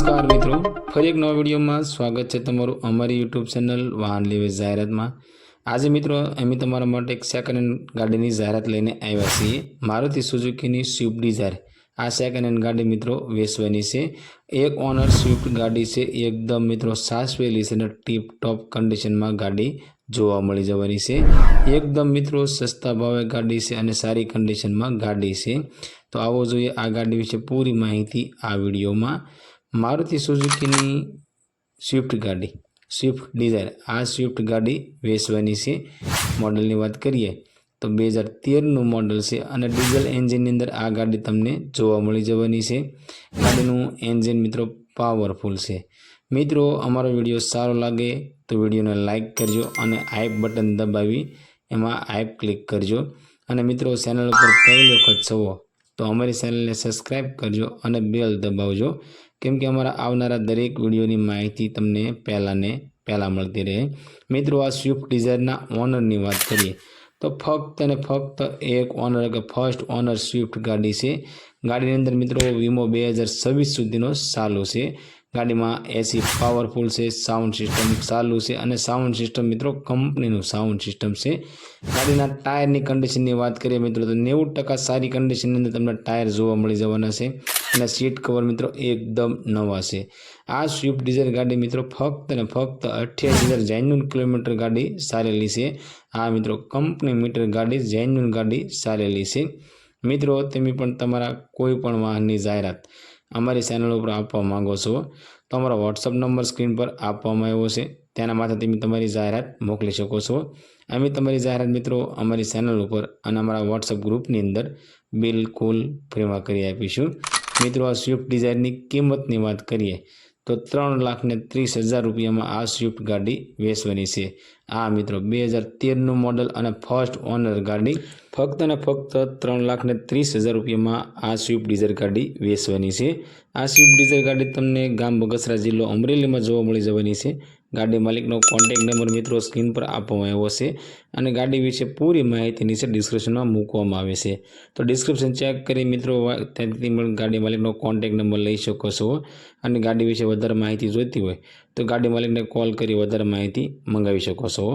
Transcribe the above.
नमस्कार मित्रों, फरी एक नवा विडियो में स्वागत है तमारू अमरी यूट्यूब चेनल वाहन लेवे जाहेरात में। आज मित्रों अमी तमारा माटे एक सेकंड हेन्ड गाड़ी जाहेरात लईने आव्या छीए। मारुति सुजुकी स्विफ्ट डिजायर आ सेकंड हेन्ड गाड़ी मित्रों वेचवानी छे। एक ओनर स्विफ्ट गाड़ी से एकदम मित्रों साचवेली छे ने टीप टॉप कंडीशन में गाड़ी जोवा मळी जवानी छे। एकदम मित्रों सस्ता भावे गाड़ी से अने सारी कंडीशन में गाड़ी से। तो आवो जोईए आ गाड़ी विषे पूरी माहिती आ विडियो में। मारुति सुजुकी स्विफ्ट गाड़ी स्विफ्ट डिजायर आ स्विफ्ट गाड़ी वेचवानी छे। मॉडल बात करिए तो 2013 मॉडल से अने डीजल एंजीन अंदर आ गाड़ी तमने जोवा मळी जवानी छे। गाड़ीनुं एंजीन मित्रों पावरफुल छे। मित्रों अमारो विडियो सारो लागे तो विडियो ने लाइक करजो अने हाइप बटन दबावी एमां हाइप क्लिक करजो। अने मित्रों चेनल पर पहली वखत छो तो अमरी चेनल ने सब्सक्राइब करजो अने बेल दबावजो, केम के अमरा आवनारा दरेक विडियोनी माहिती तमने पहला मळती रहे। मित्रों आ स्विफ्ट डिजायरना ओनरनी वात करीए तो फक्त ने फक्त एक ओनर के फर्स्ट ओनर स्विफ्ट गाड़ी से। गाड़ी अंदर मित्रों वीमो 2026 सुधीनो चालू है। गाड़ी में एसी पावरफुल से, साउंड सिस्टम चालू है अने साउंड सिस्टम मित्रों कंपनी साउंड सिस्टम से। गाड़ी टायर की कंडीशन की बात करिए मित्रों तो 90% सारी कंडीशन अंदर तमने टायर जोवा मळी जवाना छे अने सीट कवर मित्रों एकदम नवा है। आ स्विफ्ट डिजायर गाड़ी मित्रों फक्त ने फक्त 28,000 जेन्युइन किलोमीटर गाड़ी चालेली है। आ मित्रों कंपनी मीटर गाड़ी जेन्युइन गाड़ी चालेली है। मित्रों तमे पण तमारा कोईपण वाहननी जाहेरात अमरी चेनल पर आपवा मांगो छो तो अमरा व्हाट्सएप नंबर स्क्रीन पर आपवामां आव्यो छे, तेना माथे तमे तमारी जाहेरात मोकली शको छो। अमे तमारी जाहेरात मित्रों अमरी चेनल पर अने अमरा व्हाट्सएप ग्रुपनी अंदर बिल्कुल फ्रीमां करी आपीशुं। मित्रों आ स्विफ्ट डिजायरनी किंमतनी वात करीए तो 3,30,000 रुपया में आ स्विफ्ट गाड़ी वेचवानी छे। आ मित्रों 2013 मॉडल अने फर्स्ट ओनर गाड़ी फक्त ने फक्त 3,30,000 रुपया में आ स्विफ्ट डिजायर गाड़ी वेचवानी छे। आ स्विफ्ट डिजायर गाड़ी तमने गाम बगसरा जिल्लो अमरेली में जोवा मळी जवानी छे। गाड़ी मालिकनो कॉन्टेक्ट नंबर मित्रों स्क्रीन पर आपवामां आव्यो छे अने गाड़ी विषे पूरी माहिती नीचे डिस्क्रिप्शन में मूकवामां आवे छे। तो डिस्क्रिप्शन चेक करी मित्रों त्याथी गाड़ी मालिकनो कॉन्टेक्ट नंबर लई शको छो अने गाड़ी विषे वधारे माहिती जोईती होय तो गाड़ी मालिकने कॉल करी वधारे माहिती मंगावी शको छो।